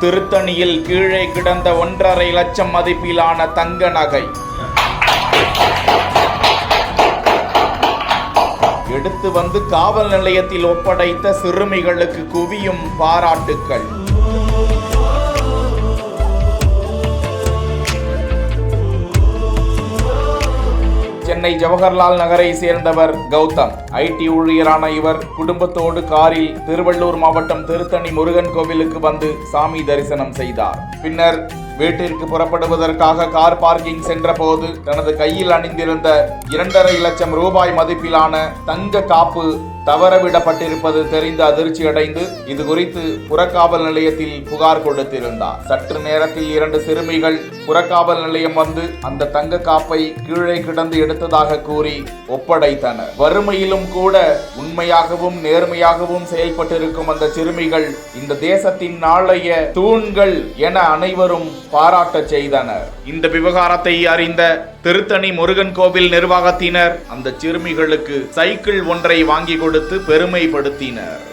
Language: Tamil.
திருத்தணியில் கீழே கிடந்த 1.5 லட்சம் மதிப்பிலான தங்க நகை எடுத்து வந்து காவல் நிலையத்தில் ஒப்படைத்த சிறுமிகளுக்கு குவியும் பாராட்டுக்கள். சென்னை ஜவஹர்லால் நகரை சேர்ந்தவர் கௌதம். ஐடி ஊழியரான இவர் குடும்பத்தோடு காரில் திருவள்ளூர் மாவட்டம் திருத்தணி முருகன் கோவிலுக்கு வந்து சாமி தரிசனம் செய்தார். பின்னர் வீட்டிற்கு புறப்படுவதற்காக கார் பார்க்கிங் சென்ற போது தனது கையில் அணிந்திருந்த 2.5 லட்சம் ரூபாய் மதிப்பிலான தங்க காப்பு தவறவிடப்பட்டிருப்பது தெரிந்து அதிர்ச்சி அடைந்து இது குறித்து புறக்காவல் நிலையத்தில் புகார் கொடுத்திருந்தார். சற்று நேரத்தில் 2 சிறுமிகள் புறக்காவல் நிலையம் வந்து அந்த தங்க காப்பை கீழே கிடந்து எடுத்ததாக கூறி ஒப்படைத்தனர். வறுமையிலும் கூட உண்மையாகவும் நேர்மையாகவும் செயல்பட்டிருக்கும் அந்த சிறுமிகள் இந்த தேசத்தின் நாளைய தூண்கள் என அனைவரும் பாராட்டச் செய்தனர். இந்த விவகாரத்தை அறிந்த திருத்தணி முருகன் கோவில் நிர்வாகத்தினர் அந்த சிறுமிகளுக்கு சைக்கிள் ஒன்றை வாங்கி கொடுத்து பெருமைப்படுத்தினர்.